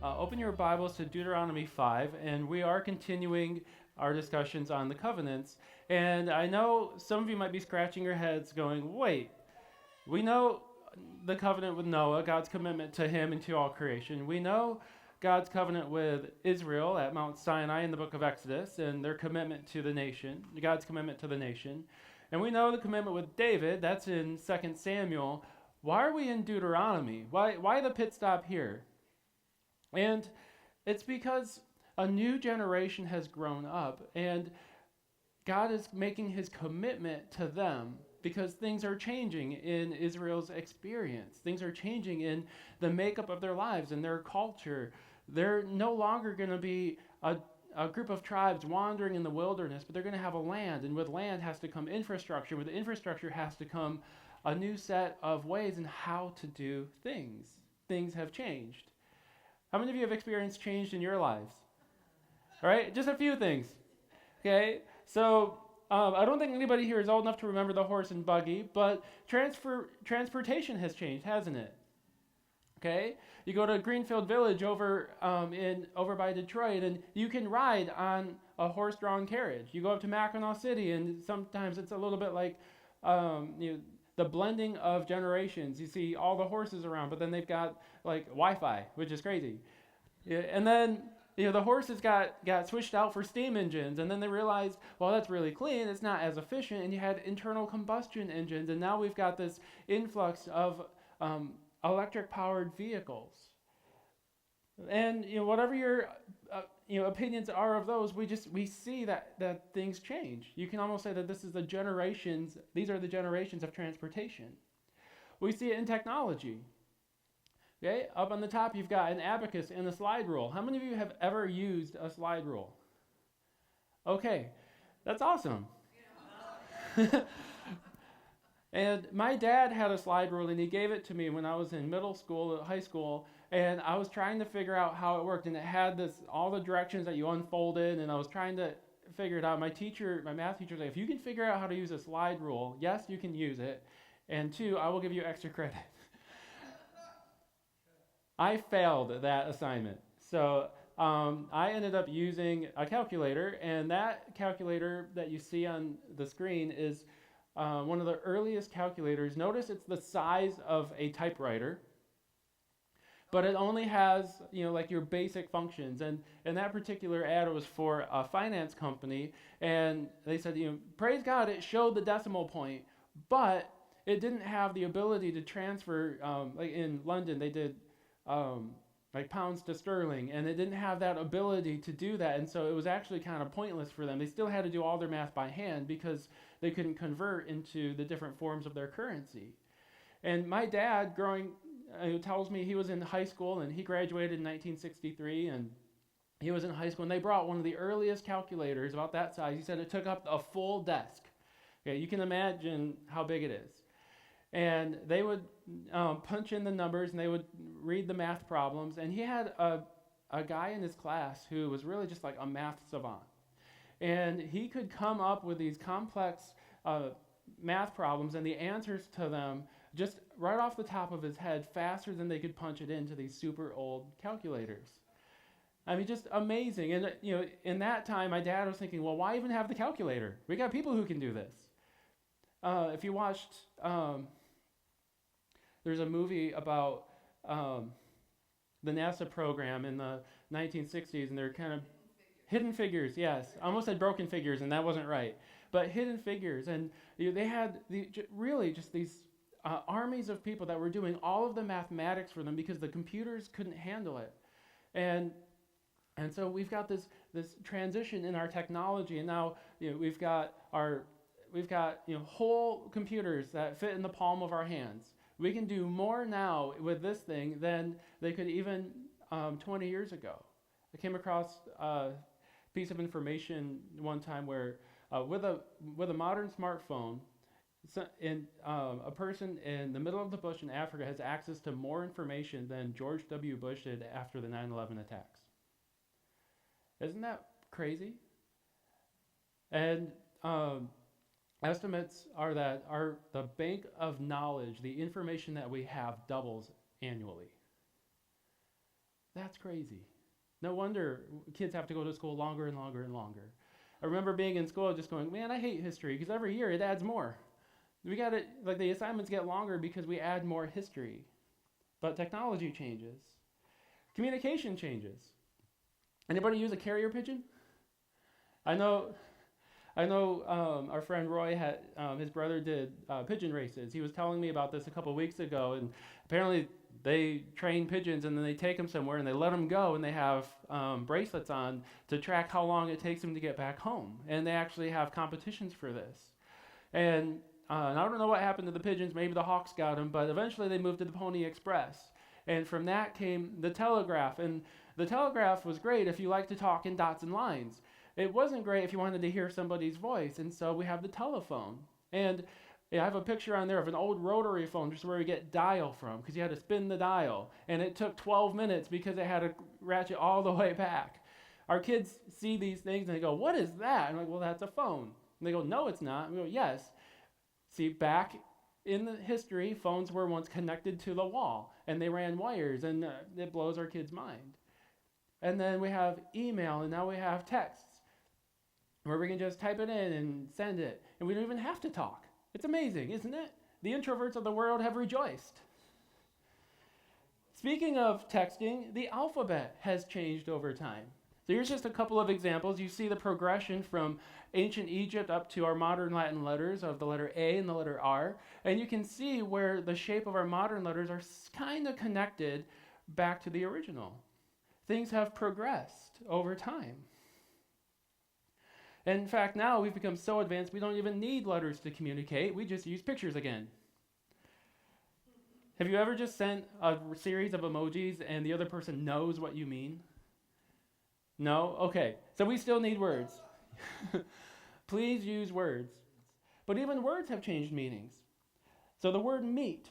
open your Bibles to Deuteronomy 5, and we are continuing our discussions on the covenants. And I know some of you might be scratching your heads going, wait, we know the covenant with Noah, God's commitment to him and to all creation. We know God's covenant with Israel at Mount Sinai in the book of Exodus and their commitment to the nation, God's commitment to the nation. And we know the commitment with David, that's in 2 Samuel. Why are we in Deuteronomy? Why the pit stop here? And it's because a new generation has grown up, and God is making his commitment to them because things are changing in Israel's experience. Things are changing in the makeup of their lives and their culture. They're no longer going to be a group of tribes wandering in the wilderness, but they're going to have a land, and with land has to come infrastructure. With the infrastructure has to come a new set of ways in how to do things. Things have changed. How many of you have experienced change in your lives? All right, just a few things. Okay, so I don't think anybody here is old enough to remember the horse and buggy, but transportation has changed, hasn't it? Okay, you go to Greenfield Village over by Detroit, and you can ride on a horse-drawn carriage. You go up to Mackinac City, and sometimes it's a little bit like the blending of generations. You see all the horses around, but then they've got like Wi-Fi, which is crazy. Yeah, and then the horses got switched out for steam engines, and then they realized, well, that's really clean. It's not as efficient, and you had internal combustion engines, and now we've got this influx of electric-powered vehicles. And whatever your opinions are of those, we see that things change. You can almost say that these are the generations of transportation. We see it in technology. Okay, up on the top you've got an abacus and a slide rule. How many of you have ever used a slide rule? Okay, that's awesome. And my dad had a slide rule, and he gave it to me when I was in middle school, high school, and I was trying to figure out how it worked, and it had all the directions that you unfolded, and I was trying to figure it out. My math teacher said, if you can figure out how to use a slide rule, yes, you can use it, and 2, I will give you extra credit. I failed that assignment, so I ended up using a calculator, and that calculator that you see on the screen is one of the earliest calculators. Notice it's the size of a typewriter, but it only has, like your basic functions. And that particular ad was for a finance company, and they said, praise God, it showed the decimal point, but it didn't have the ability to transfer, like in London, they did like pounds to sterling, and it didn't have that ability to do that, and so it was actually kind of pointless for them. They still had to do all their math by hand because they couldn't convert into the different forms of their currency. And my dad, tells me he was in high school, and he graduated in 1963, and he was in high school, and they brought one of the earliest calculators about that size. He said it took up a full desk. Okay, you can imagine how big it is. And they would punch in the numbers, and they would read the math problems. And he had a guy in his class who was really just like a math savant. And he could come up with these complex math problems and the answers to them just right off the top of his head faster than they could punch it into these super old calculators. I mean, just amazing. And, in that time, my dad was thinking, well, why even have the calculator? We got people who can do this. If you watched... there's a movie about the NASA program in the 1960s, and they're kind of hidden figures. Yes, I almost said broken figures, and that wasn't right. But hidden figures, and they had really just these armies of people that were doing all of the mathematics for them because the computers couldn't handle it. And so we've got this transition in our technology, and now we've got whole computers that fit in the palm of our hands. We can do more now with this thing than they could even 20 years ago. I came across a piece of information one time where with a modern smartphone, a person in the middle of the bush in Africa has access to more information than George W. Bush did after the 9/11 attacks. Isn't that crazy? And estimates are that the bank of knowledge, the information that we have, doubles annually. That's crazy. No wonder kids have to go to school longer and longer and longer. I remember being in school just going, man, I hate history because every year it adds more. We got it, like the assignments get longer because we add more history. But technology changes. Communication changes. Anybody use a carrier pigeon? I know our friend Roy had his brother did pigeon races. He was telling me about this a couple weeks ago, and apparently they train pigeons and then they take them somewhere and they let them go, and they have bracelets on to track how long it takes them to get back home. And they actually have competitions for this. And I don't know what happened to the pigeons. Maybe the hawks got them, but eventually they moved to the Pony Express. And from that came the telegraph. And the telegraph was great if you like to talk in dots and lines. It wasn't great if you wanted to hear somebody's voice, and so we have the telephone. And I have a picture on there of an old rotary phone, just where we get dial from, because you had to spin the dial. And it took 12 minutes because it had to ratchet all the way back. Our kids see these things and they go, what is that? And I'm like, well, that's a phone. And they go, no, it's not. And we go, yes. See, back in the history, phones were once connected to the wall, and they ran wires, and it blows our kids' mind. And then we have email, and now we have texts, where we can just type it in and send it, and we don't even have to talk. It's amazing, isn't it? The introverts of the world have rejoiced. Speaking of texting, the alphabet has changed over time. So here's just a couple of examples. You see the progression from ancient Egypt up to our modern Latin letters of the letter A and the letter R. And you can see where the shape of our modern letters are kind of connected back to the original. Things have progressed over time. And in fact, now we've become so advanced we don't even need letters to communicate. We just use pictures again. Have you ever just sent a series of emojis and the other person knows what you mean? No? Okay. So we still need words. Please use words. But even words have changed meanings. So the word meat,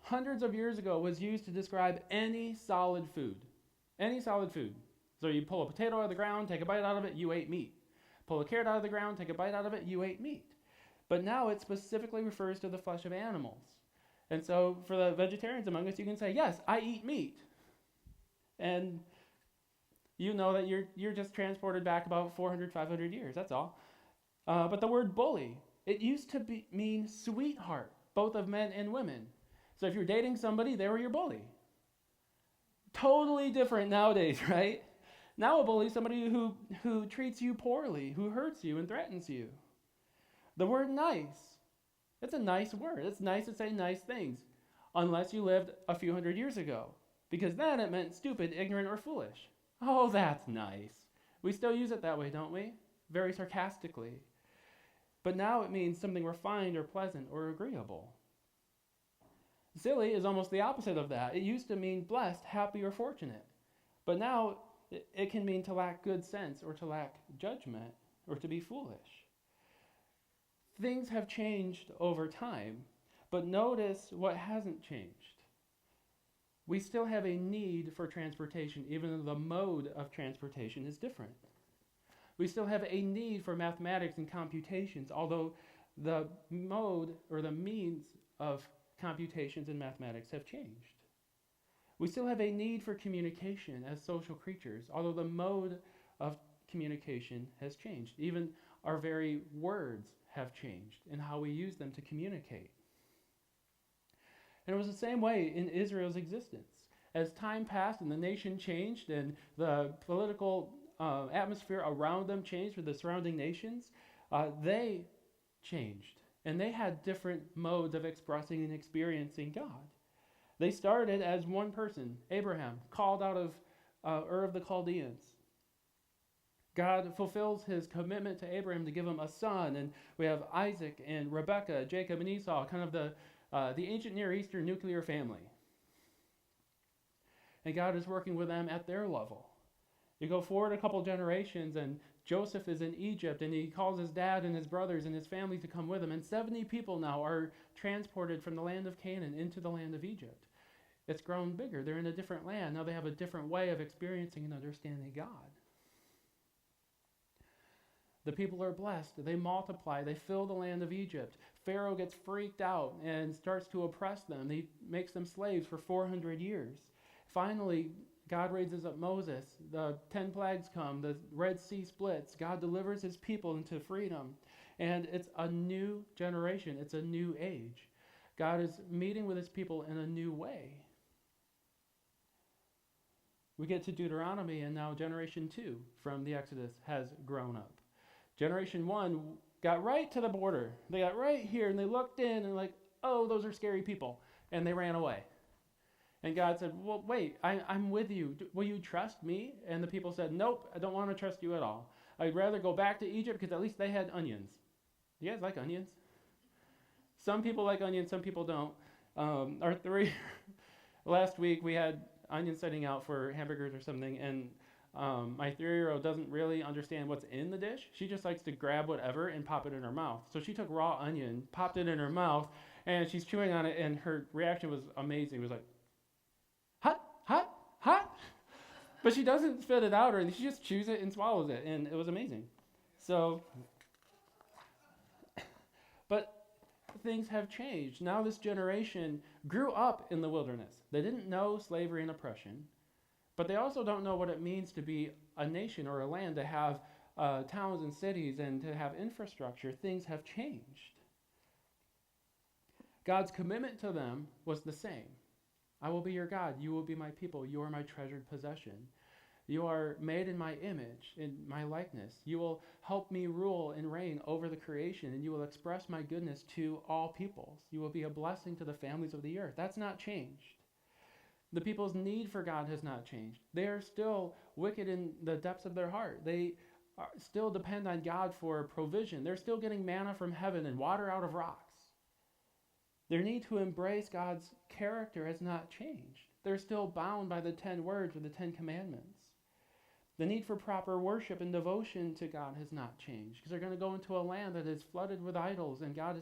hundreds of years ago, was used to describe any solid food. Any solid food. So you pull a potato out of the ground, take a bite out of it, you ate meat. Pull a carrot out of the ground, take a bite out of it, you ate meat. But now it specifically refers to the flesh of animals. And so for the vegetarians among us, you can say, yes, I eat meat. And you know that you're just transported back about 400, 500 years, that's all. But the word bully, it used to mean sweetheart, both of men and women. So if you're dating somebody, they were your bully. Totally different nowadays, right? Now a bully is somebody who treats you poorly, who hurts you and threatens you. The word nice, it's a nice word. It's nice to say nice things, unless you lived a few hundred years ago, because then it meant stupid, ignorant, or foolish. Oh, that's nice. We still use it that way, don't we? Very sarcastically. But now it means something refined or pleasant or agreeable. Silly is almost the opposite of that. It used to mean blessed, happy, or fortunate. But now it can mean to lack good sense or to lack judgment or to be foolish. Things have changed over time, but notice what hasn't changed. We still have a need for transportation, even though the mode of transportation is different. We still have a need for mathematics and computations, although the mode or the means of computations and mathematics have changed. We still have a need for communication as social creatures, although the mode of communication has changed. Even our very words have changed in how we use them to communicate. And it was the same way in Israel's existence. As time passed and the nation changed and the political atmosphere around them changed with the surrounding nations, they changed. And they had different modes of expressing and experiencing God. They started as one person, Abraham, called out of Ur of the Chaldeans. God fulfills his commitment to Abraham to give him a son, and we have Isaac and Rebekah, Jacob and Esau, kind of the ancient Near Eastern nuclear family. And God is working with them at their level. You go forward a couple generations, and Joseph is in Egypt, and he calls his dad and his brothers and his family to come with him, and 70 people now are transported from the land of Canaan into the land of Egypt. It's grown bigger. They're in a different land. Now they have a different way of experiencing and understanding God. The people are blessed. They multiply. They fill the land of Egypt. Pharaoh gets freaked out and starts to oppress them. He makes them slaves for 400 years. Finally, God raises up Moses. The 10 plagues come. The Red Sea splits. God delivers his people into freedom. And it's a new generation. It's a new age. God is meeting with his people in a new way. We get to Deuteronomy, and now generation 2 from the Exodus has grown up. Generation 1 got right to the border. They got right here, and they looked in and like, oh, those are scary people. And they ran away. And God said, well, wait, I'm with you. Will you trust me? And the people said, nope, I don't want to trust you at all. I'd rather go back to Egypt because at least they had onions. You guys like onions? Some people like onions, some people don't. Last week we had onions setting out for hamburgers or something, and my 3-year-old doesn't really understand what's in the dish. She just likes to grab whatever and pop it in her mouth. So she took raw onion, popped it in her mouth, and she's chewing on it, and her reaction was amazing. It was like, hot, hot, hot. But she doesn't spit it out, or she just chews it and swallows it, and it was amazing. So, but things have changed. Now this generation grew up in the wilderness. They didn't know slavery and oppression, but they also don't know what it means to be a nation or a land, to have towns and cities and to have infrastructure. Things have changed. God's commitment to them was the same. I will be your God. You will be my people. You are my treasured possession. You are made in my image, in my likeness. You will help me rule and reign over the creation, and you will express my goodness to all peoples. You will be a blessing to the families of the earth. That's not changed. The people's need for God has not changed. They are still wicked in the depths of their heart. They still depend on God for provision. They're still getting manna from heaven and water out of rocks. Their need to embrace God's character has not changed. They're still bound by the 10 words or the 10 commandments. The need for proper worship and devotion to God has not changed, because they're going to go into a land that is flooded with idols, and God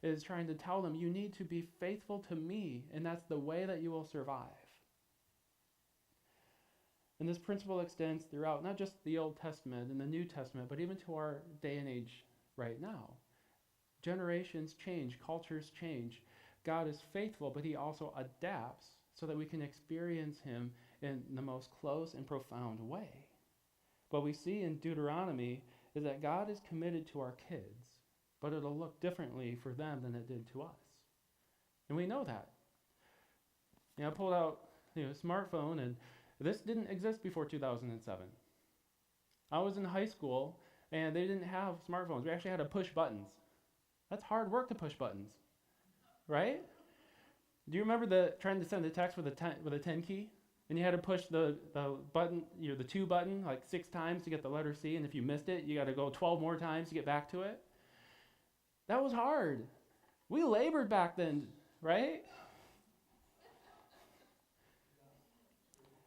is trying to tell them, you need to be faithful to me, and that's the way that you will survive. And this principle extends throughout not just the Old Testament and the New Testament, but even to our day and age right now. Generations change, cultures change. God is faithful, but he also adapts so that we can experience him in the most close and profound way. What we see in Deuteronomy is that God is committed to our kids, but it'll look differently for them than it did to us. And we know that. I pulled out a smartphone, and this didn't exist before 2007. I was in high school, and they didn't have smartphones. We actually had to push buttons. That's hard work to push buttons, right? Do you remember trying to send a text with a 10 key? And you had to push the button, the 2 button, like 6 times to get the letter C, and if you missed it, you got to go 12 more times to get back to it. That was hard. We labored back then, right?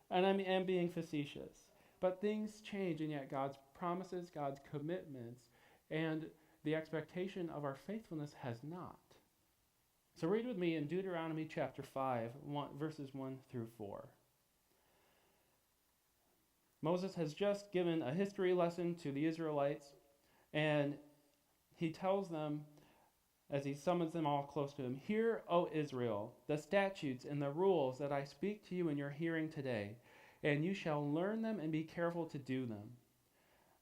And I'm being facetious. But things change, and yet God's promises, God's commitments, and the expectation of our faithfulness has not. So read with me in Deuteronomy chapter 5, verses 1 through 4. Moses has just given a history lesson to the Israelites, and he tells them, as he summons them all close to him, "Hear, O Israel, the statutes and the rules that I speak to you in your hearing today, and you shall learn them and be careful to do them.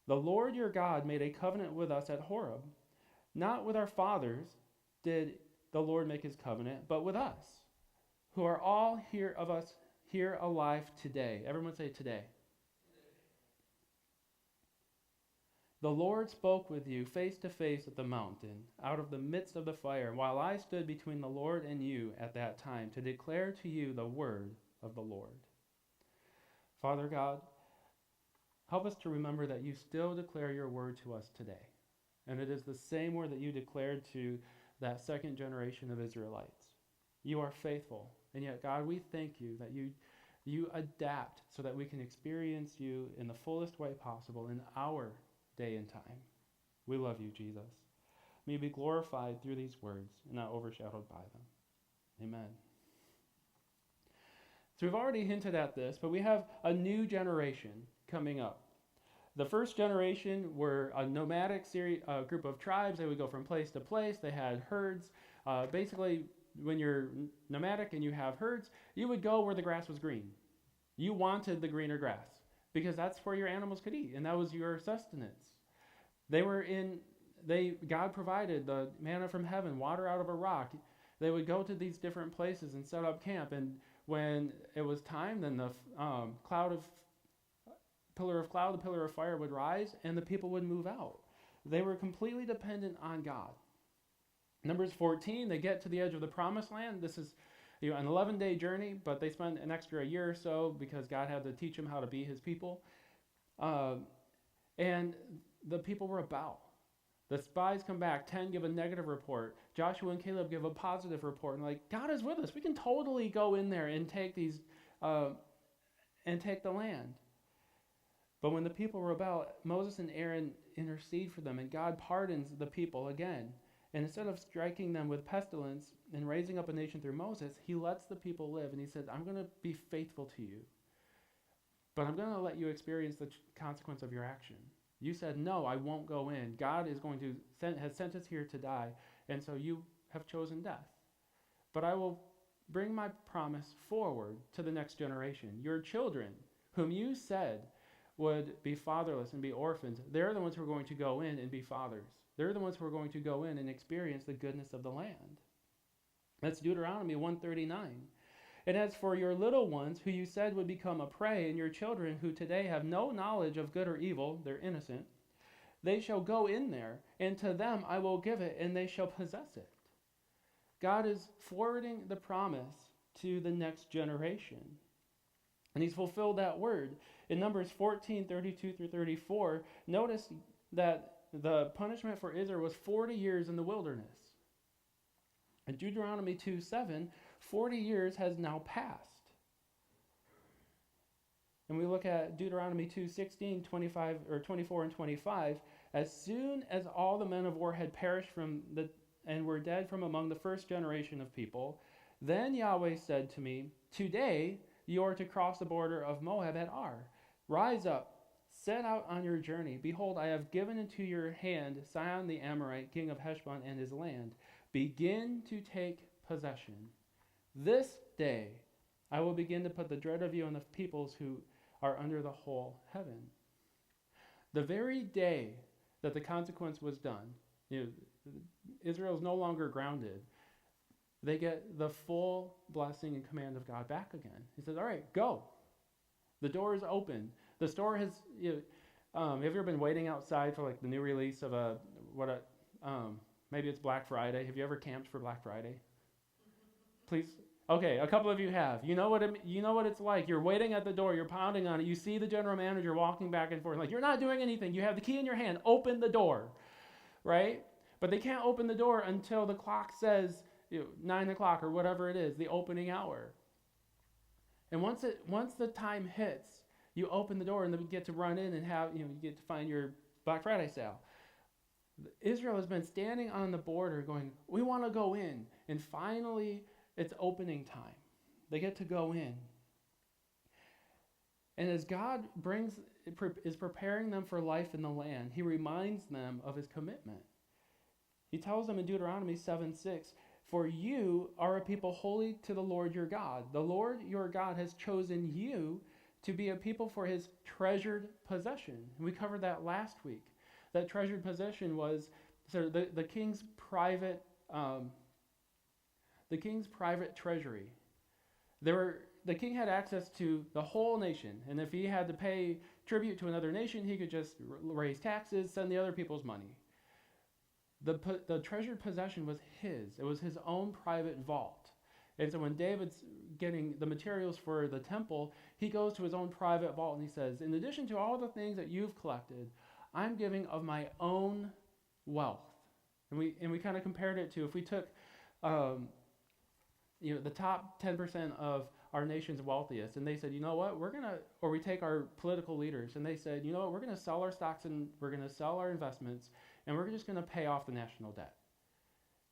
The Lord your God made a covenant with us at Horeb. Not with our fathers did the Lord make his covenant, but with us, who are all here alive today." Everyone say today. "The Lord spoke with you face to face at the mountain, out of the midst of the fire, while I stood between the Lord and you at that time, to declare to you the word of the Lord." Father God, help us to remember that you still declare your word to us today. And it is the same word that you declared to that second generation of Israelites. You are faithful. And yet, God, we thank you that you adapt so that we can experience you in the fullest way possible in our day and time. We love you, Jesus. May you be glorified through these words and not overshadowed by them. Amen. So we've already hinted at this, but we have a new generation coming up. The first generation were a nomadic group of tribes. They would go from place to place. They had herds. Basically, when you're nomadic and you have herds, you would go where the grass was green. You wanted the greener grass because that's where your animals could eat, and that was your sustenance. God provided the manna from heaven, water out of a rock. They would go to these different places and set up camp, and when it was time, then the pillar of cloud, the pillar of fire would rise, and the people would move out. They were completely dependent on God. Numbers 14, they get to the edge of the promised land. This is an 11-day journey, but they spent an extra year or so because God had to teach them how to be his people. And the people rebel. The spies come back. 10 give a negative report. Joshua and Caleb give a positive report. And God is with us. We can totally go in there and take the land. But when the people rebel, Moses and Aaron intercede for them, and God pardons the people again. And instead of striking them with pestilence and raising up a nation through Moses, he lets the people live. And he says, I'm going to be faithful to you, but I'm going to let you experience the consequence of your action. You said, no, I won't go in. God has sent us here to die, and so you have chosen death. But I will bring my promise forward to the next generation. Your children, whom you said would be fatherless and be orphans, they're the ones who are going to go in and be fathers. They're the ones who are going to go in and experience the goodness of the land. That's Deuteronomy 139. And as for your little ones, who you said would become a prey, and your children who today have no knowledge of good or evil, they're innocent, they shall go in there, and to them I will give it, and they shall possess it. God is forwarding the promise to the next generation. And he's fulfilled that word. In Numbers 14, 32 through 34, notice that the punishment for Israel was 40 years in the wilderness. In Deuteronomy 2:7, 40 years has now passed. And we look at Deuteronomy 2:16, 24 and 25. As soon as all the men of war had perished and were dead from among the first generation of people, then Yahweh said to me, today you are to cross the border of Moab at Ar. Rise up, set out on your journey. Behold, I have given into your hand Sihon the Amorite, king of Heshbon, and his land. Begin to take possession. This day I will begin to put the dread of you on the peoples who are under the whole heaven. The very day that the consequence was done, Israel is no longer grounded. They get the full blessing and command of God back again. He says, all right, go. The door is open. The store has, have you ever been waiting outside for the new release of maybe it's Black Friday. Have you ever camped for Black Friday? Please. Okay, a couple of you have. You know what it's like. You're waiting at the door. You're pounding on it. You see the general manager walking back and forth. You're not doing anything. You have the key in your hand. Open the door, right? But they can't open the door until the clock says 9 o'clock or whatever it is, the opening hour. And once the time hits, you open the door and then you get to run in and you get to find your Black Friday sale. Israel has been standing on the border going, we want to go in. And finally, it's opening time. They get to go in. And as God is preparing them for life in the land, he reminds them of his commitment. He tells them in Deuteronomy 7:6, for you are a people holy to the Lord your God. The Lord your God has chosen you to be a people for his treasured possession. And we covered that last week. That treasured possession was the king's private treasury. The king had access to the whole nation, and if he had to pay tribute to another nation, he could just raise taxes, send the other people's money. The treasured possession was his. It was his own private vault. And so when David's getting the materials for the temple, he goes to his own private vault and he says, in addition to all the things that you've collected, I'm giving of my own wealth. And we kind of compared it to if we took the top 10% of our nation's wealthiest, and they said, you know what, or we take our political leaders, and they said, you know what, we're going to sell our stocks and we're going to sell our investments, and we're just going to pay off the national debt.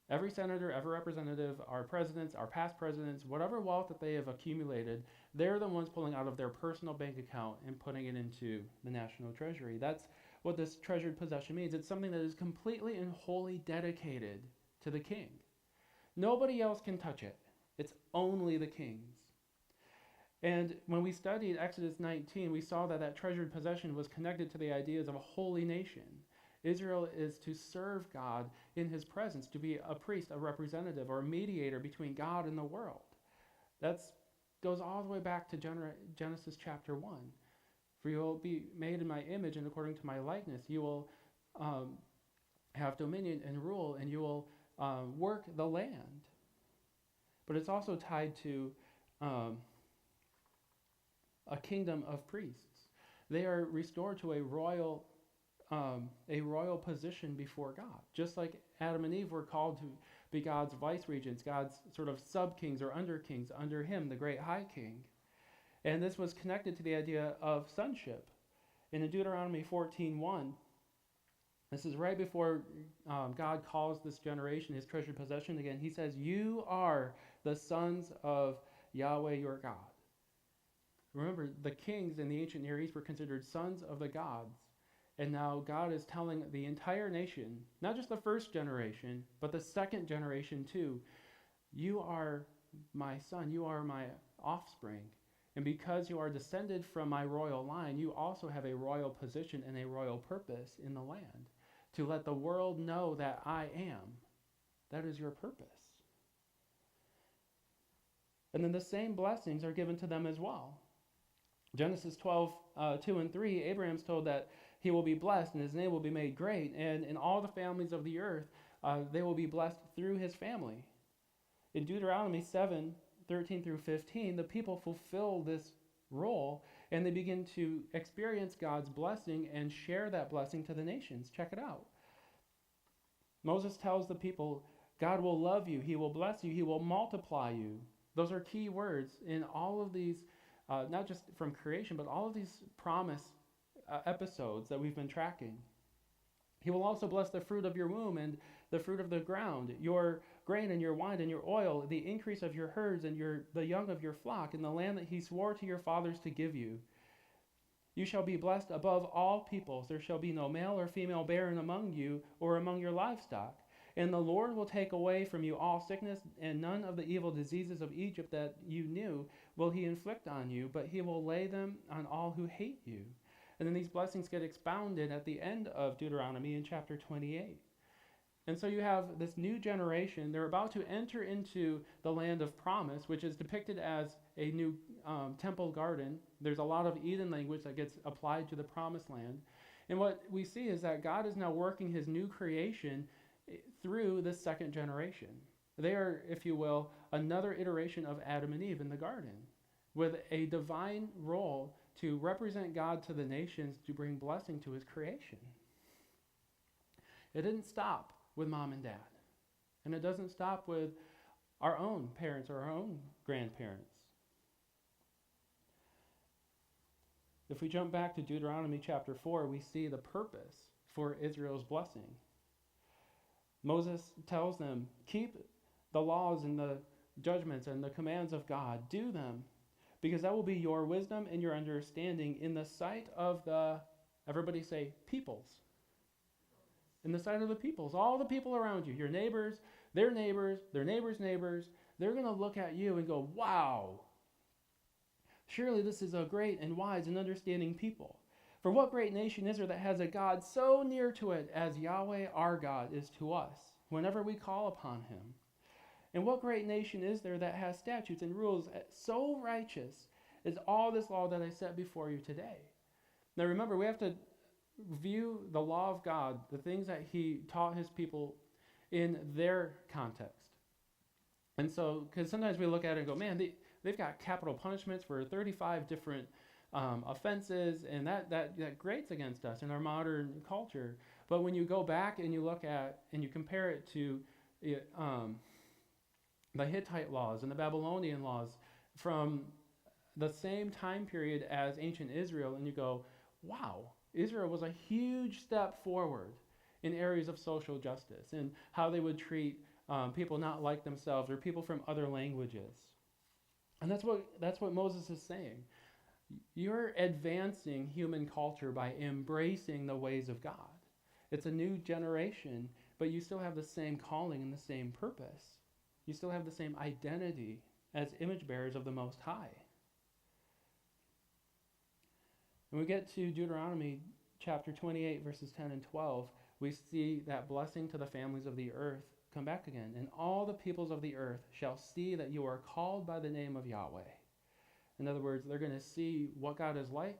Every senator, every representative, our presidents, our past presidents, whatever wealth that they have accumulated, they're the ones pulling out of their personal bank account and putting it into the national treasury. That's what this treasured possession means. It's something that is completely and wholly dedicated to the king. Nobody else can touch it. It's only the king's. And when we studied Exodus 19, we saw that that treasured possession was connected to the ideas of a holy nation. Israel is to serve God in his presence, to be a priest, a representative, or a mediator between God and the world. That goes all the way back to Genesis chapter 1. For you will be made in my image and according to my likeness. You will have dominion and rule, and you will work the land. But it's also tied to a kingdom of priests. They are restored to a royal position before God. Just like Adam and Eve were called to be God's vice regents, God's sort of sub-kings or under-kings under him, the great high king. And this was connected to the idea of sonship. In Deuteronomy 14:1, this is right before God calls this generation his treasured possession again. He says, "You are the sons of Yahweh your God." Remember, the kings in the ancient Near East were considered sons of the gods. And now God is telling the entire nation, not just the first generation, but the second generation too, you are my son, you are my offspring. And because you are descended from my royal line, you also have a royal position and a royal purpose in the land, to let the world know that I am. That is your purpose. And then the same blessings are given to them as well. Genesis 12:2 and 3, Abraham's told that he will be blessed and his name will be made great, and in all the families of the earth, they will be blessed through his family. In Deuteronomy 7:13 through 15, the people fulfill this role, and they begin to experience God's blessing and share that blessing to the nations. Check it out. Moses tells the people, God will love you, he will bless you, he will multiply you. Those are key words in all of these, not just from creation, but all of these promise episodes that we've been tracking. He will also bless the fruit of your womb and the fruit of the ground, your grain and your wine and your oil, the increase of your herds and the young of your flock, in the land that he swore to your fathers to give you. You shall be blessed above all peoples. There shall be no male or female barren among you or among your livestock. And the Lord will take away from you all sickness, and none of the evil diseases of Egypt that you knew will he inflict on you, but he will lay them on all who hate you. And then these blessings get expounded at the end of Deuteronomy in chapter 28. And so you have this new generation. They're about to enter into the land of promise, which is depicted as a new temple garden. There's a lot of Eden language that gets applied to the promised land. And what we see is that God is now working his new creation through this second generation. They are, if you will, another iteration of Adam and Eve in the garden, with a divine role to represent God to the nations, to bring blessing to his creation. It didn't stop with mom and dad. And it doesn't stop with our own parents or our own grandparents. If we jump back to Deuteronomy chapter 4, we see the purpose for Israel's blessing. Moses tells them, keep the laws and the judgments and the commands of God. Do them, because that will be your wisdom and your understanding in the sight of the, everybody say, peoples. In the sight of the peoples, all the people around you, your neighbors, their neighbors, their neighbors' neighbors, they're going to look at you and go, wow, surely this is a great and wise and understanding people. For what great nation is there that has a God so near to it as Yahweh our God is to us, whenever we call upon him? And what great nation is there that has statutes and rules so righteous as all this law that I set before you today? Now remember, we have to view the law of God, the things that he taught his people, in their context. And so, because sometimes we look at it and go, man, they've got capital punishments for 35 different offenses, and that grates against us in our modern culture. But when you go back and you look at and you compare it to the Hittite laws and the Babylonian laws from the same time period as ancient Israel, and you go, wow, Israel was a huge step forward in areas of social justice and how they would treat people not like themselves or people from other languages. And that's what Moses is saying. You're advancing human culture by embracing the ways of God. It's a new generation, but you still have the same calling and the same purpose. You still have the same identity as image bearers of the Most High. When we get to Deuteronomy chapter 28, verses 10 and 12, we see that blessing to the families of the earth come back again. And all the peoples of the earth shall see that you are called by the name of Yahweh. In other words, they're going to see what God is like.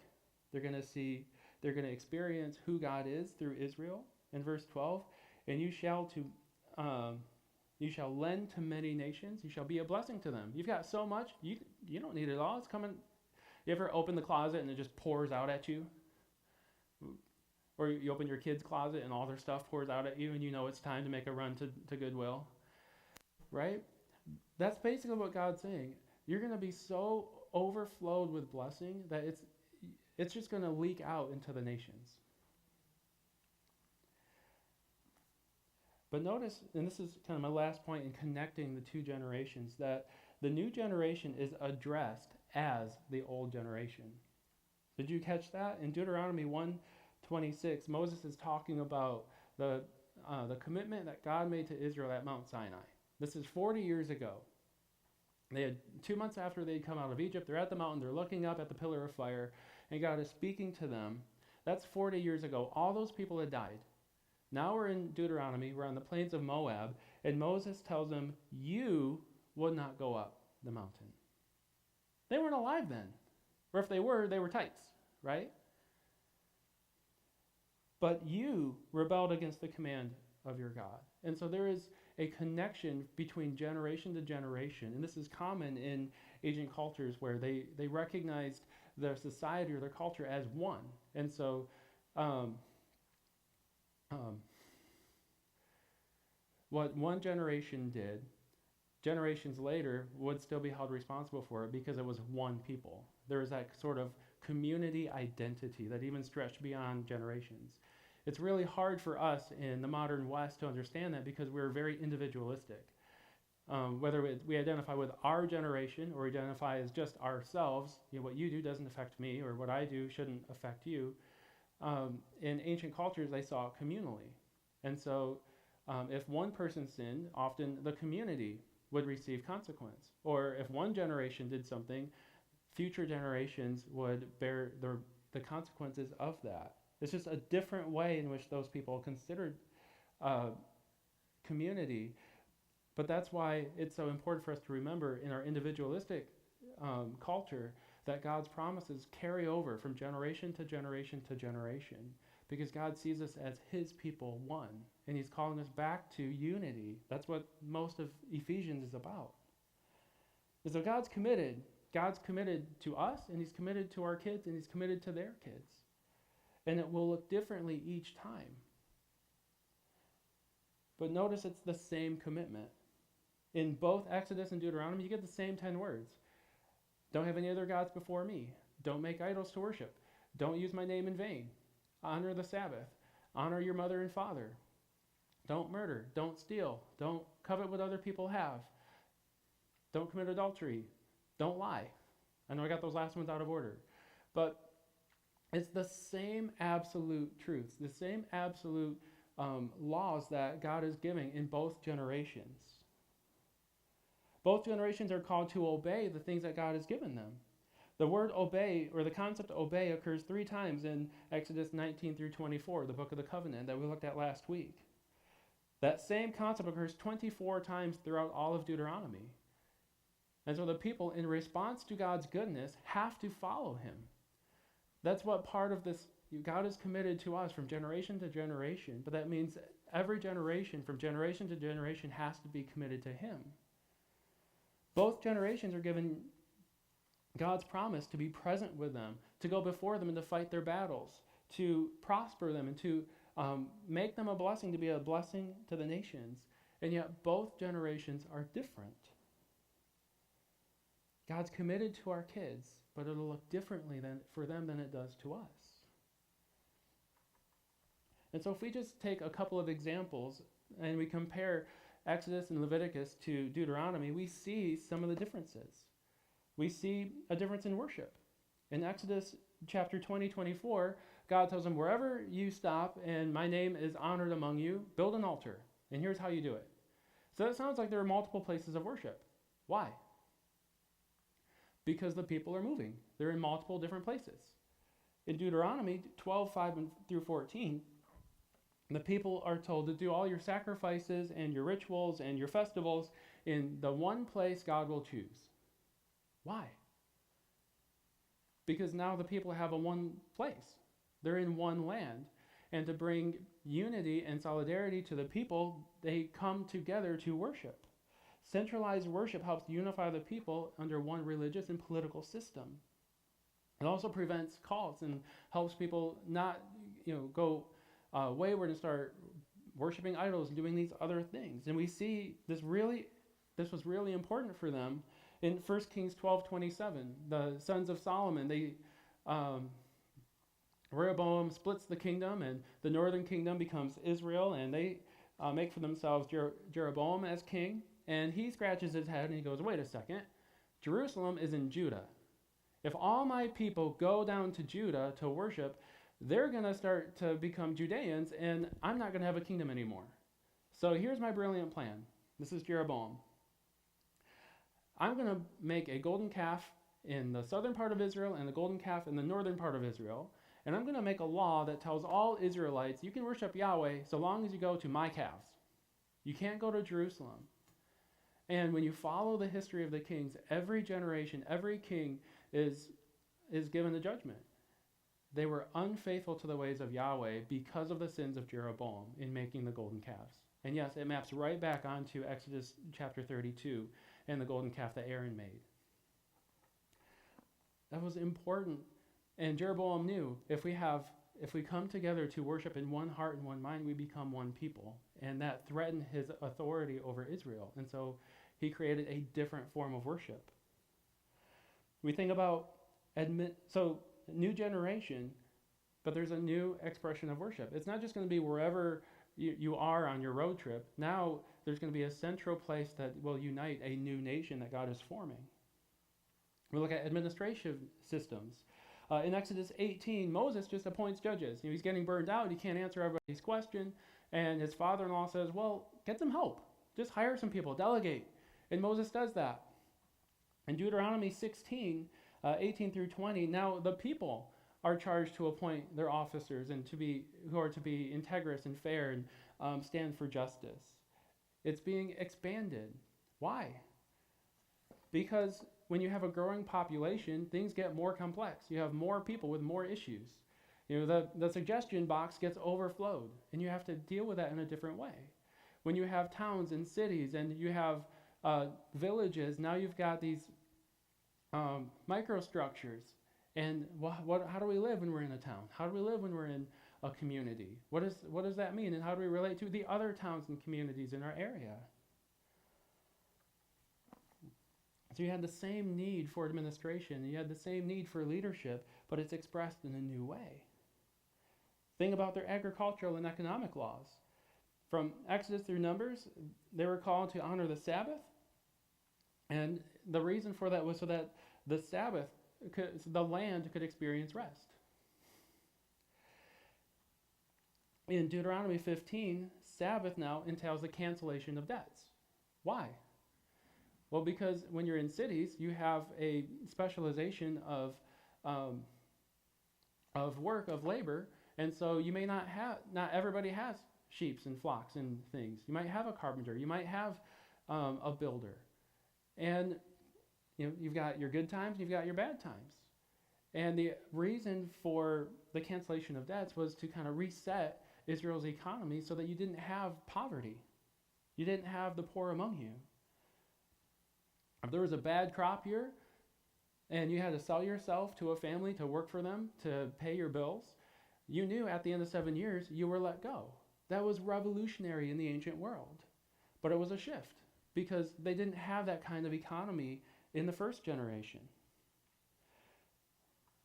They're going to experience who God is through Israel. In verse 12, and you shall lend to many nations. You shall be a blessing to them. You've got so much, you don't need it all. It's coming. You ever open the closet and it just pours out at you? Or you open your kid's closet and all their stuff pours out at you and you know it's time to make a run to Goodwill, right? That's basically what God's saying. You're going to be so overflowed with blessing that it's just going to leak out into the nations. But notice, and this is kind of my last point in connecting the two generations, that the new generation is addressed as the old generation. Did you catch that? In Deuteronomy 1:26, Moses is talking about the commitment that God made to Israel at Mount Sinai. This is 40 years ago. They had 2 months after they'd come out of Egypt. They're at the mountain. They're looking up at the pillar of fire, and God is speaking to them. That's 40 years ago. All those people had died. Now we're in Deuteronomy. We're on the plains of Moab, and Moses tells them, you would not go up the mountain. They weren't alive then. Or if they were types, right? But you rebelled against the command of your God. And so there is a connection between generation to generation. And this is common in ancient cultures where they recognized their society or their culture as one. And so what one generation did, generations later would still be held responsible for it because it was one people. There was that sort of community identity that even stretched beyond generations. It's really hard for us in the modern West to understand that because we're very individualistic. Whether we identify with our generation or identify as just ourselves, what you do doesn't affect me, or what I do shouldn't affect you. In ancient cultures, they saw it communally. And so if one person sinned, often the community would receive consequence. Or if one generation did something, future generations would bear the consequences of that. It's just a different way in which those people considered community. But that's why it's so important for us to remember in our individualistic culture that God's promises carry over from generation to generation to generation, because God sees us as his people, one, and he's calling us back to unity. That's what most of Ephesians is about. And so God's committed. God's committed to us, and he's committed to our kids, and he's committed to their kids. And it will look differently each time. But notice it's the same commitment. In both Exodus and Deuteronomy, you get the same 10 words. Don't have any other gods before me. Don't make idols to worship. Don't use my name in vain. Honor the Sabbath. Honor your mother and father. Don't murder. Don't steal. Don't covet what other people have. Don't commit adultery. Don't lie. I know I got those last ones out of order. But it's the same absolute truths, the same absolute laws that God is giving in both generations. Both generations are called to obey the things that God has given them. The word obey, or the concept obey, occurs 3 times in Exodus 19 through 24, the book of the covenant that we looked at last week. That same concept occurs 24 times throughout all of Deuteronomy. And so the people, in response to God's goodness, have to follow him. That's what part of this, God is committed to us from generation to generation, but that means every generation, from generation to generation, has to be committed to him. Both generations are given God's promise to be present with them, to go before them and to fight their battles, to prosper them and to make them a blessing, to be a blessing to the nations. And yet both generations are different. God's committed to our kids, but it'll look differently for them than it does to us. And so if we just take a couple of examples and we compare Exodus and Leviticus to Deuteronomy, we see some of the differences. We see a difference in worship. In Exodus chapter 20-24, God tells them, wherever you stop and my name is honored among you, build an altar. And here's how you do it. So that sounds like there are multiple places of worship. Why? Because the people are moving. They're in multiple different places. In Deuteronomy 12:5 through 14, the people are told to do all your sacrifices and your rituals and your festivals in the one place God will choose. Why? Because now the people have a one place. They're in one land. And to bring unity and solidarity to the people, they come together to worship. Centralized worship helps unify the people under one religious and political system. It also prevents cults and helps people not, go wayward and start worshiping idols and doing these other things. And we see this was really important for them in 1 Kings 12:27. The sons of Solomon, Rehoboam splits the kingdom, and the northern kingdom becomes Israel, and they make for themselves Jeroboam as king. And he scratches his head and he goes, wait a second, Jerusalem is in Judah. If all my people go down to Judah to worship, they're going to start to become Judeans, and I'm not going to have a kingdom anymore. So here's my brilliant plan. This is Jeroboam. I'm going to make a golden calf in the southern part of Israel and the golden calf in the northern part of Israel. And I'm going to make a law that tells all Israelites, you can worship Yahweh so long as you go to my calves. You can't go to Jerusalem. And when you follow the history of the kings, every generation, every king is given a judgment. They were unfaithful to the ways of Yahweh because of the sins of Jeroboam in making the golden calves. And yes, it maps right back onto Exodus chapter 32 and the golden calf that Aaron made. That was important. And Jeroboam knew if we come together to worship in one heart and one mind, we become one people. And that threatened his authority over Israel. And so he created a different form of worship. We think about new generation, but there's a new expression of worship. It's not just going to be wherever you are on your road trip. Now there's going to be a central place that will unite a new nation that God is forming. We look at administration systems. In Exodus 18, Moses just appoints judges. He's getting burned out. He can't answer everybody's question. And his father-in-law says, well, get some help. Just hire some people. Delegate. And Moses does that. In Deuteronomy 16, 18 through 20, now the people are charged to appoint their officers and who are to be integrous and fair and stand for justice. It's being expanded. Why? Because when you have a growing population, things get more complex. You have more people with more issues. The suggestion box gets overflowed, and you have to deal with that in a different way. When you have towns and cities and you have villages, now you've got these microstructures. And how do we live when we're in a town? How do we live when we're in a community? What does that mean? And how do we relate to the other towns and communities in our area? So you had the same need for administration, you had the same need for leadership, but it's expressed in a new way. Think about their agricultural and economic laws. From Exodus through Numbers, they were called to honor the Sabbath. And the reason for that was so that the land could experience rest. In Deuteronomy 15, Sabbath now entails the cancellation of debts. Why? Well, because when you're in cities, you have a specialization of work, of labor, and so you may not everybody has sheep and flocks and things. You might have a carpenter, you might have a builder. And you've got your good times, you've got your bad times. And the reason for the cancellation of debts was to kind of reset Israel's economy so that you didn't have poverty. You didn't have the poor among you. If there was a bad crop year and you had to sell yourself to a family to work for them to pay your bills, you knew at the end of 7 years you were let go. That was revolutionary in the ancient world. But it was a shift because they didn't have that kind of economy in the first generation.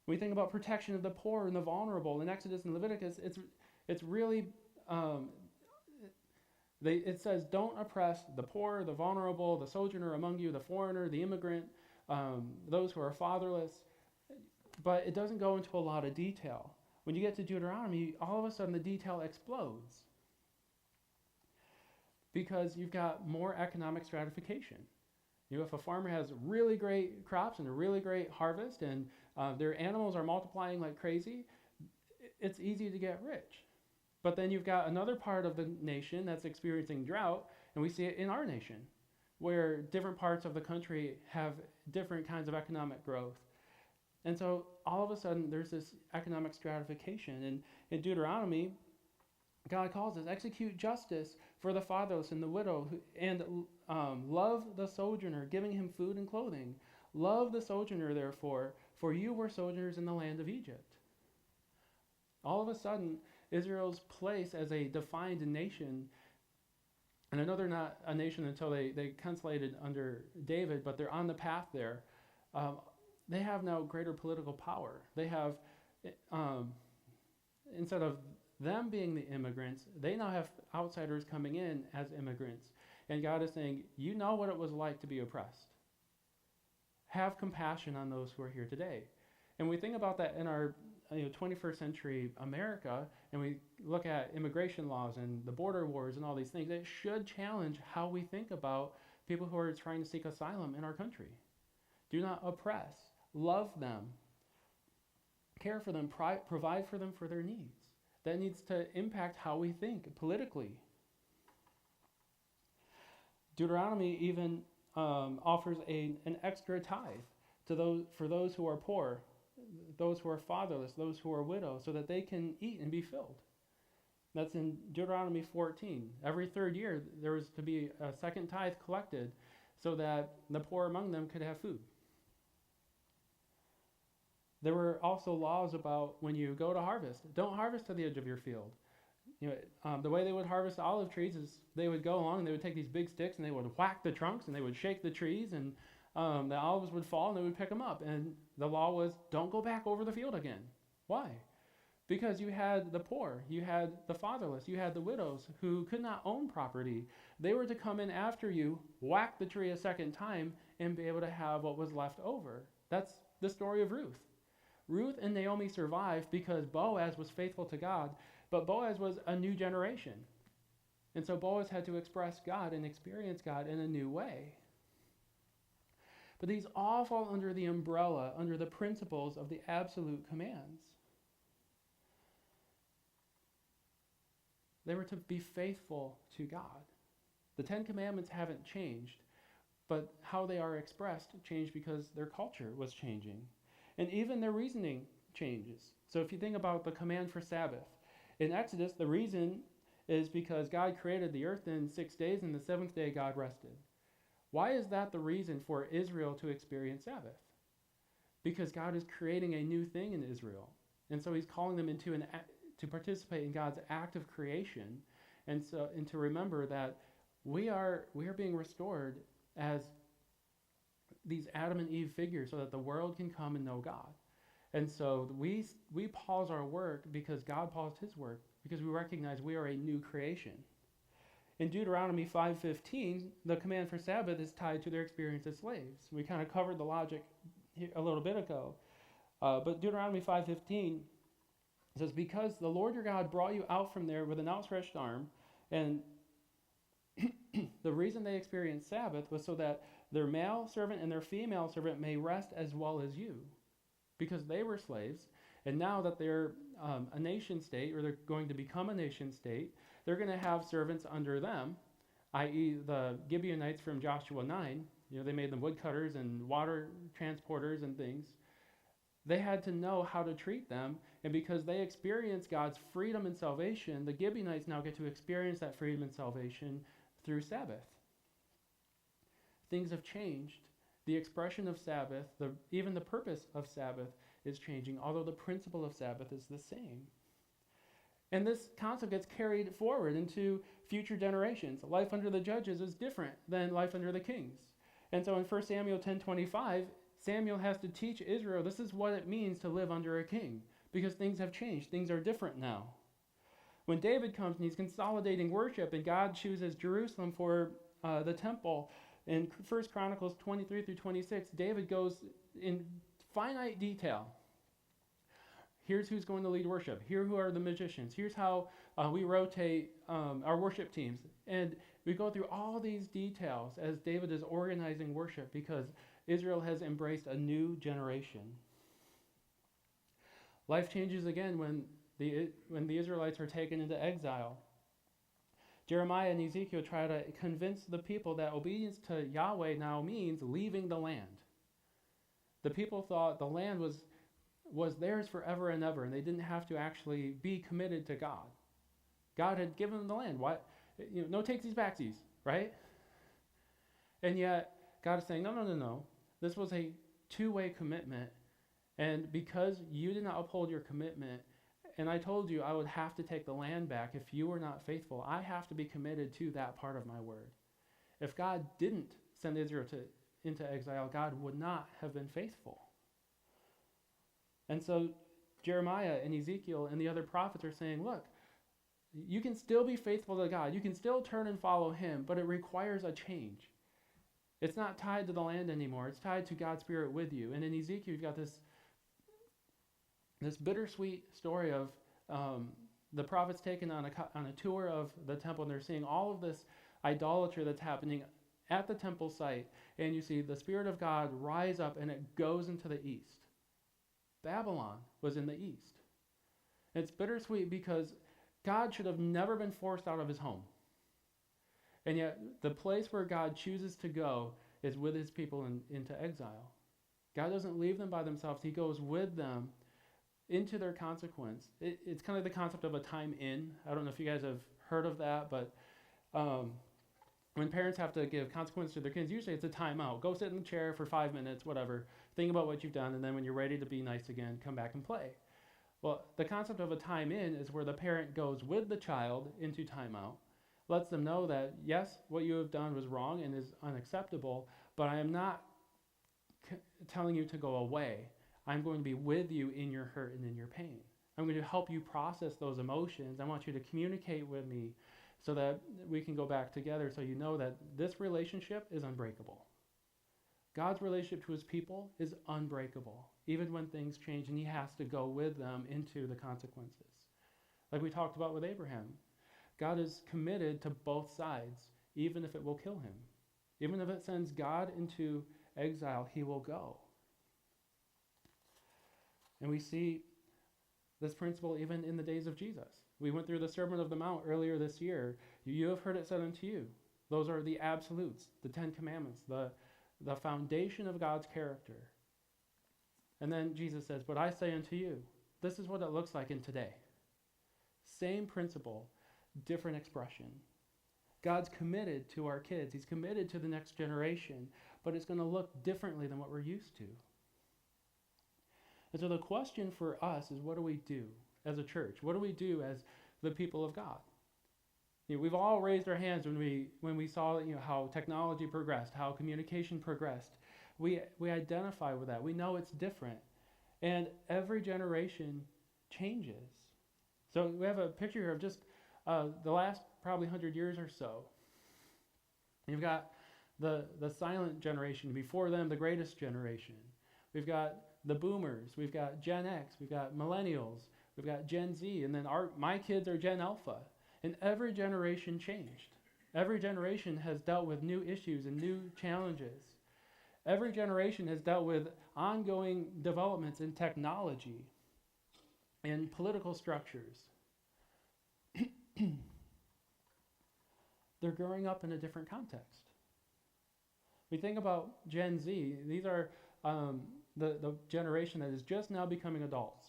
When we think about protection of the poor and the vulnerable in Exodus and Leviticus, it's really it says, don't oppress the poor, the vulnerable, the sojourner among you, the foreigner, the immigrant, those who are fatherless. But it doesn't go into a lot of detail. When you get to Deuteronomy, all of a sudden the detail explodes because you've got more economic stratification. If a farmer has really great crops and a really great harvest and Their animals are multiplying like crazy. It's easy to get rich. But then you've got another part of the nation that's experiencing drought, and we see it in our nation, where different parts of the country have different kinds of economic growth. And so all of a sudden, there's this economic stratification. And in Deuteronomy, God calls us, execute justice for the fatherless and the widow, and love the sojourner, giving him food and clothing. Love the sojourner, therefore, for you were sojourners in the land of Egypt. All of a sudden, Israel's place as a defined nation, and I know they're not a nation until they consolidated under David, but they're on the path there. They have now greater political power. They have, instead of them being the immigrants, they now have outsiders coming in as immigrants. And God is saying, you know what it was like to be oppressed. Have compassion on those who are here today. And we think about that in our 21st century America, and we look at immigration laws and the border wars and all these things. It should challenge how we think about people who are trying to seek asylum in our country. Do not oppress. Love them. Care for them. Provide for them for their needs. That needs to impact how we think politically. Deuteronomy even offers an extra tithe for those who are poor, those who are fatherless, those who are widows, so that they can eat and be filled. That's in Deuteronomy 14. Every third year, there was to be a second tithe collected so that the poor among them could have food. There were also laws about when you go to harvest, don't harvest to the edge of your field. The way they would harvest olive trees is they would go along and they would take these big sticks and they would whack the trunks and they would shake the trees, and the olives would fall and they would pick them up. And the law was, don't go back over the field again. Why? Because you had the poor, you had the fatherless, you had the widows who could not own property. They were to come in after you, whack the tree a second time, and be able to have what was left over. That's the story of Ruth. Ruth and Naomi survived because Boaz was faithful to God, but Boaz was a new generation. And so Boaz had to express God and experience God in a new way. But these all fall under the umbrella, under the principles of the absolute commands. They were to be faithful to God. The Ten Commandments haven't changed, but how they are expressed changed because their culture was changing. And even their reasoning changes. So if you think about the command for Sabbath, in Exodus, the reason is because God created the earth in 6 days, and the seventh day God rested. Why is that the reason for Israel to experience Sabbath? Because God is creating a new thing in Israel. And so he's calling them to participate in God's act of creation, and to remember that we are being restored as these Adam and Eve figures so that the world can come and know God. And so we pause our work because God paused his work, because we recognize we are a new creation. In Deuteronomy 5:15, the command for Sabbath is tied to their experience as slaves. We kind of covered the logic here a little bit ago. But Deuteronomy 5:15 says, because the Lord your God brought you out from there with an outstretched arm, and the reason they experienced Sabbath was so that their male servant and their female servant may rest as well as you, because they were slaves. And now that they're a nation state, or they're going to become a nation state, they're going to have servants under them, i.e. the Gibeonites from Joshua 9. They made them woodcutters and water transporters and things. They had to know how to treat them, and because they experienced God's freedom and salvation, the Gibeonites now get to experience that freedom and salvation through Sabbath. Things have changed. The expression of Sabbath, even the purpose of Sabbath is changing, although the principle of Sabbath is the same. And this concept gets carried forward into future generations. Life under the judges is different than life under the kings. And so in 1 Samuel 10:25, Samuel has to teach Israel this is what it means to live under a king, because things have changed. Things are different now. When David comes and he's consolidating worship, and God chooses Jerusalem for the temple, in 1 Chronicles 23 through 26, David goes in finite detail. Here's who's going to lead worship. Here who are the musicians. Here's how we rotate our worship teams. And we go through all these details as David is organizing worship, because Israel has embraced a new generation. Life changes again when the Israelites are taken into exile. Jeremiah and Ezekiel try to convince the people that obedience to Yahweh now means leaving the land. The people thought the land was theirs forever and ever, and they didn't have to actually be committed to God. God had given them the land. Why? No takesies backsies, right? And yet God is saying, no, no, no, no. This was a two-way commitment, and because you did not uphold your commitment, and I told you I would have to take the land back if you were not faithful, I have to be committed to that part of my word. If God didn't send Israel into exile, God would not have been faithful. And so Jeremiah and Ezekiel and the other prophets are saying, look, you can still be faithful to God. You can still turn and follow him, but it requires a change. It's not tied to the land anymore. It's tied to God's Spirit with you. And in Ezekiel, you've got this bittersweet story of the prophets taken on a tour of the temple, and they're seeing all of this idolatry that's happening at the temple site. And you see the Spirit of God rise up, and it goes into the east. Babylon was in the east. It's bittersweet because God should have never been forced out of his home. And yet the place where God chooses to go is with his people into exile. God doesn't leave them by themselves. He goes with them into their consequence. It's kind of the concept of a time in. I don't know if you guys have heard of that, but when parents have to give consequence to their kids, usually it's a time out. Go sit in the chair for 5 minutes, whatever. Think about what you've done, and then when you're ready to be nice again, come back and play. Well, the concept of a time in is where the parent goes with the child into timeout, lets them know that, yes, what you have done was wrong and is unacceptable, but I am not telling you to go away. I'm going to be with you in your hurt and in your pain. I'm going to help you process those emotions. I want you to communicate with me so that we can go back together, so you know that this relationship is unbreakable. God's relationship to his people is unbreakable, even when things change, and he has to go with them into the consequences. Like we talked about with Abraham. God is committed to both sides, even if it will kill him. Even if it sends God into exile, he will go. And we see this principle even in the days of Jesus. We went through the Sermon of the Mount earlier this year. You have heard it said unto you. Those are the absolutes, the 10 Commandments, the foundation of God's character. And then Jesus says, but I say unto you, this is what it looks like in today. Same principle, different expression. God's committed to our kids. He's committed to the next generation, but it's going to look differently than what we're used to. And so the question for us is, what do we do as a church? What do we do as the people of God? We've all raised our hands when we saw how technology progressed, how communication progressed. We identify with that. We know it's different. And every generation changes. So we have a picture here of just the last probably 100 years or so. You've got the silent generation, before them the greatest generation. We've got the boomers, we've got Gen X, we've got millennials, we've got Gen Z, and then my kids are Gen Alpha. And every generation changed. Every generation has dealt with new issues and new challenges. Every generation has dealt with ongoing developments in technology and political structures. They're growing up in a different context. We think about Gen Z. These are the generation that is just now becoming adults.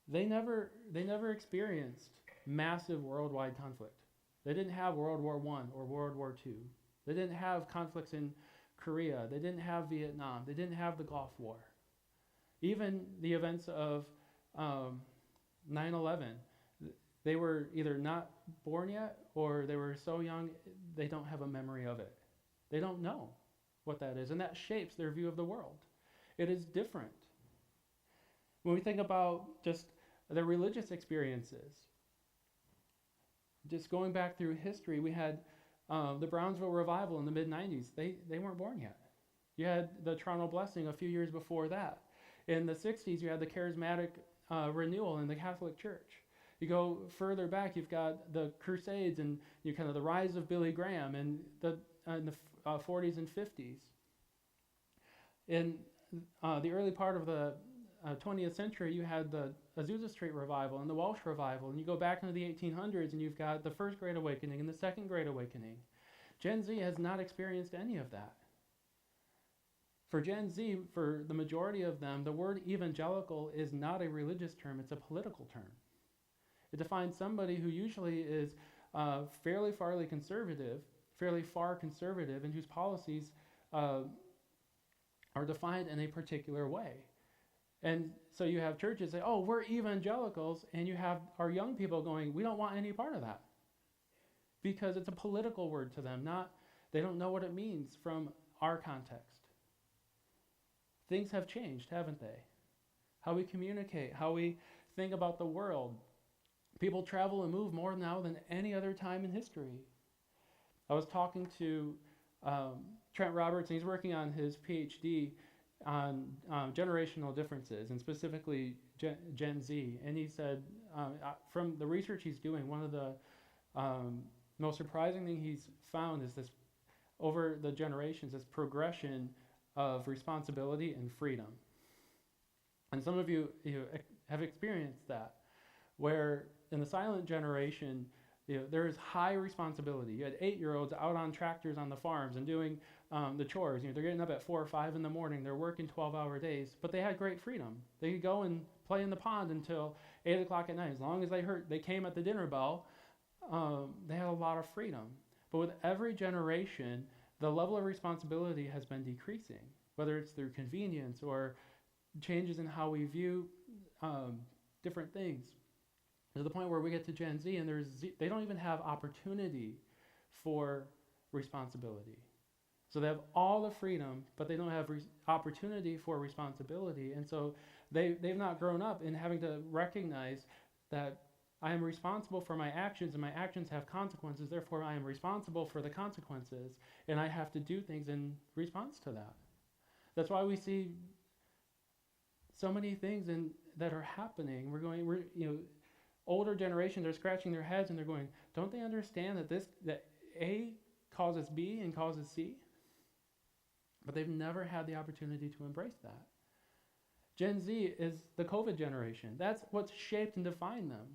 They never experienced massive worldwide conflict. They didn't have World War I or World War II. They didn't have conflicts in Korea. They didn't have Vietnam. They didn't have the Gulf War. Even the events of 9/11, they were either not born yet or they were so young they don't have a memory of it. They don't know what that is, and that shapes their view of the world. It is different. When we think about just their religious experiences, just going back through history, we had the Brownsville Revival in the mid-90s. They weren't born yet. You had the Toronto Blessing a few years before that. In the 60s, you had the Charismatic Renewal in the Catholic Church. You go further back, you've got the Crusades and kind of the rise of Billy Graham in the 40s and 50s. In the early part of the 20th century, you had the Azusa Street revival and the Welsh revival, and you go back into the 1800s, and you've got the First Great Awakening and the Second Great Awakening. Gen Z has not experienced any of that. For Gen Z, for the majority of them, the word evangelical is not a religious term, it's a political term. It defines somebody who usually is fairly far conservative, and whose policies are defined in a particular way. And so you have churches say, oh, we're evangelicals, and you have our young people going, we don't want any part of that. Because it's a political word to them, they don't know what it means from our context. Things have changed, haven't they? How we communicate, how we think about the world. People travel and move more now than any other time in history. I was talking to Trent Roberts, and he's working on his PhD on generational differences, and specifically Gen Z. And he said, from the research he's doing, one of the most surprising thing he's found is this, over the generations, this progression of responsibility and freedom. And some of you have experienced that, where in the silent generation, there is high responsibility. You had 8-year-olds out on tractors on the farms and doing the chores. They're getting up at 4 or 5 in the morning. They're working 12-hour days, but they had great freedom. They could go and play in the pond until 8 o'clock at night. As long as they came at the dinner bell, they had a lot of freedom. But with every generation, the level of responsibility has been decreasing, whether it's through convenience or changes in how we view different things. To the point where we get to Gen Z, and they don't even have opportunity for responsibility. So they have all the freedom, but they don't have opportunity for responsibility. And so they've not grown up in having to recognize that I am responsible for my actions, and my actions have consequences. Therefore, I am responsible for the consequences, and I have to do things in response to that. That's why we see so many things that are happening. Older generations are scratching their heads, and they're going, don't they understand that A causes B and causes C? But they've never had the opportunity to embrace that. Gen Z is the COVID generation. That's what's shaped and defined them.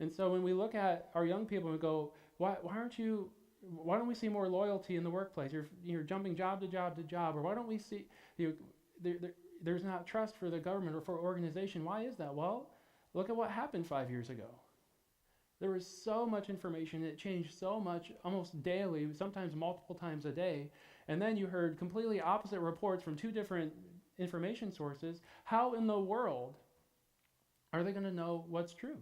And so when we look at our young people and go, why don't we see more loyalty in the workplace? You're jumping job to job to job. Or why don't we see, there's not trust for the government or for organization. Why is that? Well, look at what happened 5 years ago. There was so much information. It changed so much almost daily, sometimes multiple times a day. And then you heard completely opposite reports from 2 different information sources. How in the world are they going to know what's true?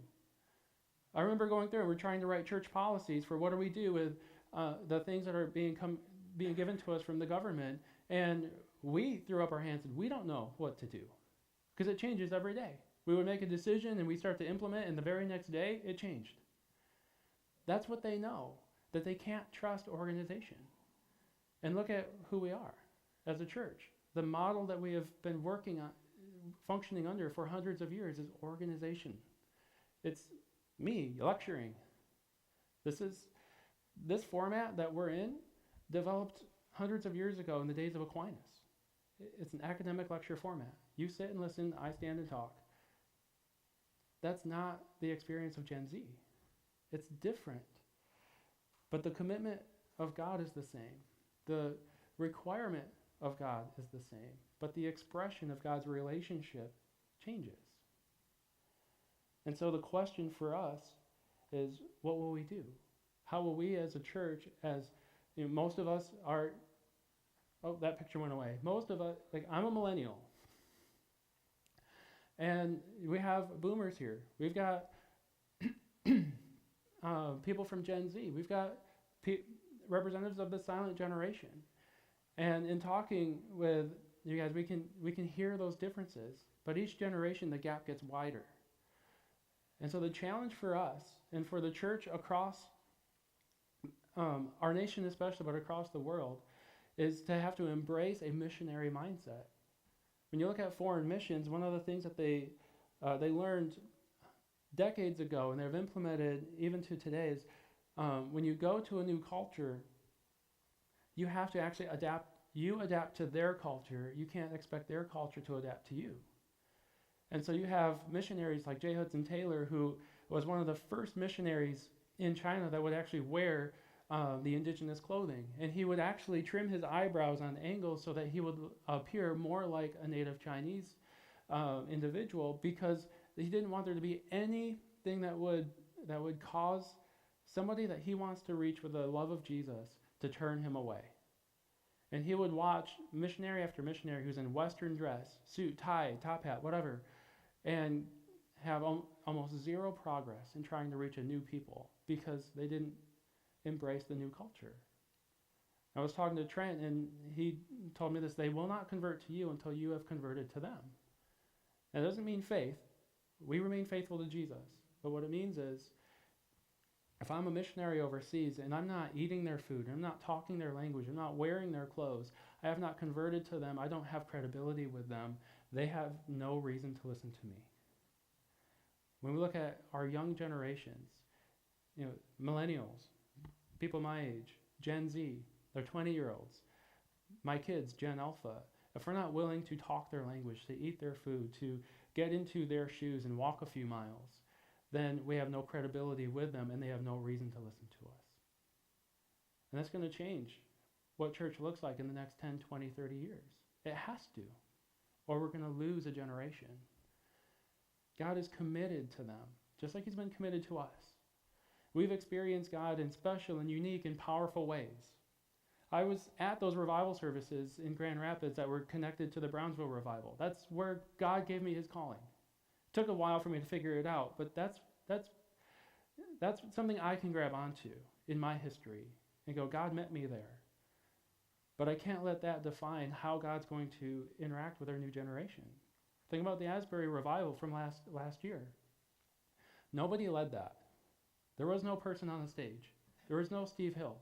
I remember going through, we're trying to write church policies for what do we do with the things that are being given to us from the government. And we threw up our hands and we don't know what to do because it changes every day. We would make a decision and we start to implement, and the very next day it changed. That's what they know, that they can't trust organization. And look at who we are as a church. The model that we have been working on, functioning under for hundreds of years, is organization. It's me lecturing. This format that we're in developed hundreds of years ago in the days of Aquinas. It's an academic lecture format. You sit and listen, I stand and talk. That's not the experience of Gen Z. It's different. But the commitment of God is the same. The requirement of God is the same. But the expression of God's relationship changes. And so the question for us is, what will we do? How will we as a church, most of us are, that picture went away. Most of us, I'm a millennial. And we have boomers here. We've got people from Gen Z. We've got representatives of the silent generation. And in talking with you guys, we can hear those differences. But each generation, the gap gets wider. And so the challenge for us and for the church across our nation especially, but across the world, is to have to embrace a missionary mindset. When you look at foreign missions, one of the things that they learned decades ago and they've implemented even to today is when you go to a new culture, you have to actually adapt. You adapt to their culture. You can't expect their culture to adapt to you. And so you have missionaries like J. Hudson Taylor, who was one of the first missionaries in China that would actually wear the indigenous clothing. And he would actually trim his eyebrows on angles so that he would appear more like a native Chinese individual, because he didn't want there to be anything that would cause somebody that he wants to reach with the love of Jesus to turn him away. And he would watch missionary after missionary who's in Western dress, suit, tie, top hat, whatever, and have almost zero progress in trying to reach a new people because they didn't embrace the new culture. I was talking to Trent, and he told me this: they will not convert to you until you have converted to them. That doesn't mean faith. We remain faithful to Jesus. But what it means is, if I'm a missionary overseas and I'm not eating their food, I'm not talking their language, I'm not wearing their clothes, I have not converted to them, I don't have credibility with them, they have no reason to listen to me. When we look at our young generations, millennials, people my age, Gen Z, they're 20-year-olds, my kids, Gen Alpha, if we're not willing to talk their language, to eat their food, to get into their shoes and walk a few miles, then we have no credibility with them, and they have no reason to listen to us. And that's going to change what church looks like in the next 10, 20, 30 years. It has to, or we're going to lose a generation. God is committed to them, just like he's been committed to us. We've experienced God in special and unique and powerful ways. I was at those revival services in Grand Rapids that were connected to the Brownsville revival. That's where God gave me his calling. It took a while for me to figure it out, but that's something I can grab onto in my history and go, God met me there. But I can't let that define how God's going to interact with our new generation. Think about the Asbury revival from last year. Nobody led that. There was no person on the stage. There was no Steve Hill.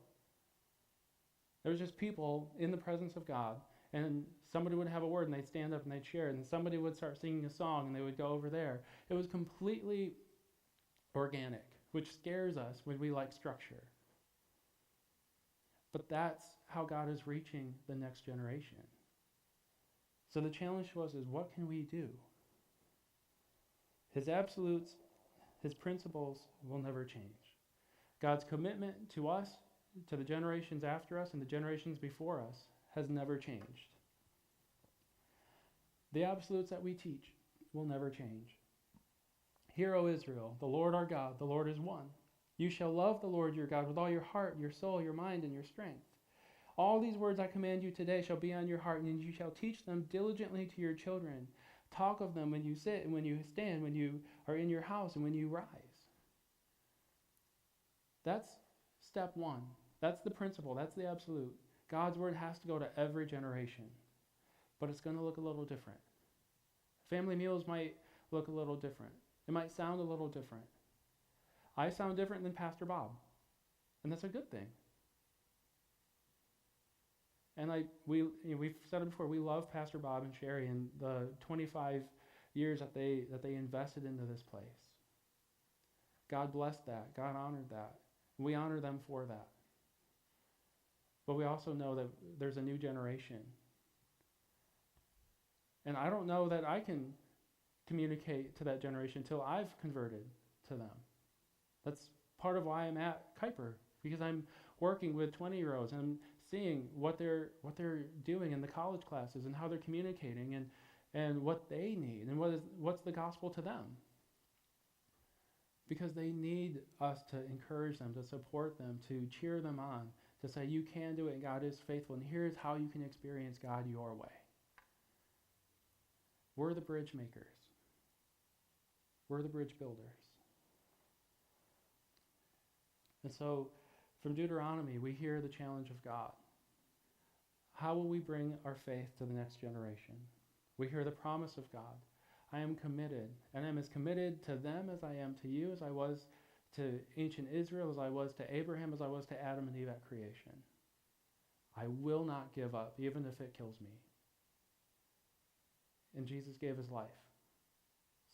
There was just people in the presence of God, and somebody would have a word and they'd stand up and they'd share it, and somebody would start singing a song and they would go over there. It was completely organic, which scares us when we like structure. But that's how God is reaching the next generation. So the challenge to us is, what can we do? His absolutes, his principles will never change. God's commitment to us, to the generations after us, and the generations before us has never changed. The absolutes that we teach will never change. Hear, O Israel, the Lord our God, the Lord is one. You shall love the Lord your God with all your heart, your soul, your mind, and your strength. All these words I command you today shall be on your heart, and you shall teach them diligently to your children. Talk of them when you sit and when you stand, when you are in your house and when you rise. That's step one. That's the principle. That's the absolute. God's word has to go to every generation, but it's going to look a little different. Family meals might look a little different. It might sound a little different. I sound different than Pastor Bob, and that's a good thing. And we've said it before, we love Pastor Bob and Sherry and the 25 years that they invested into this place. God blessed that. God honored that. And we honor them for that. But we also know that there's a new generation. And I don't know that I can communicate to that generation until I've converted to them. That's part of why I'm at Kuiper, because I'm working with 20-year-olds and I'm seeing what they're doing in the college classes and how they're communicating and what they need and what's the gospel to them. Because they need us to encourage them, to support them, to cheer them on, to say, you can do it and God is faithful, and here's how you can experience God your way. We're the bridge makers. We're the bridge builders. And so from Deuteronomy, we hear the challenge of God. How will we bring our faith to the next generation? We hear the promise of God. I am committed, and I am as committed to them as I am to you, as I was to ancient Israel, as I was to Abraham, as I was to Adam and Eve at creation. I will not give up, even if it kills me. And Jesus gave his life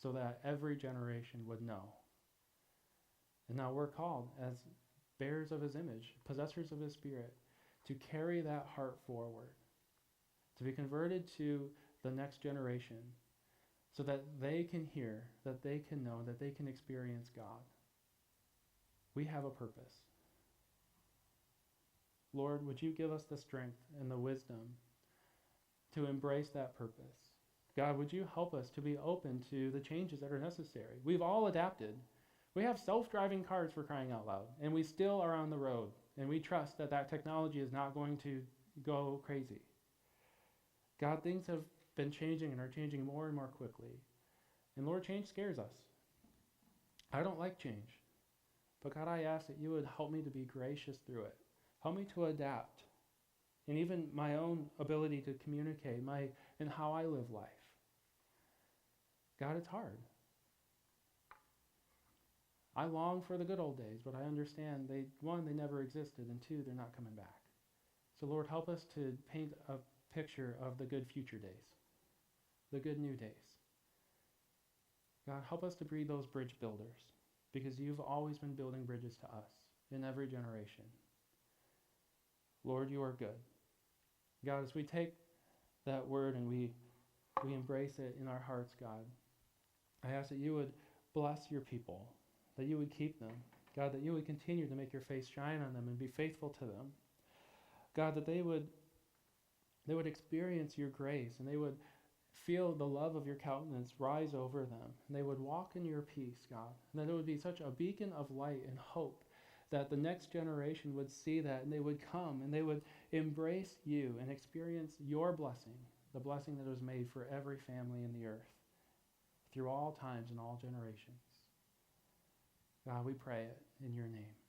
so that every generation would know. And now we're called as bearers of his image, possessors of his spirit, to carry that heart forward, to be converted to the next generation, so that they can hear, that they can know, that they can experience God. We have a purpose. Lord, would you give us the strength and the wisdom to embrace that purpose? God, would you help us to be open to the changes that are necessary? We've all adapted. We have self-driving cars, for crying out loud, and we still are on the road, and we trust that that technology is not going to go crazy. God, things have been changing and are changing more and more quickly. And Lord, change scares us. I don't like change. But God, I ask that you would help me to be gracious through it. Help me to adapt. And even my own ability to communicate and how I live life. God, it's hard. I long for the good old days, but I understand they never existed, and two, they're not coming back. So Lord, help us to paint a picture of the good future days, the good new days. God, help us to be those bridge builders, because you've always been building bridges to us in every generation. Lord, you are good. God, as we take that word and we embrace it in our hearts, God, I ask that you would bless your people, that you would keep them. God, that you would continue to make your face shine on them and be faithful to them. God, that they would experience your grace and they would feel the love of your countenance rise over them. And they would walk in your peace, God. And that it would be such a beacon of light and hope that the next generation would see that and they would come and they would embrace you and experience your blessing, the blessing that was made for every family in the earth through all times and all generations. God, we pray it in your name.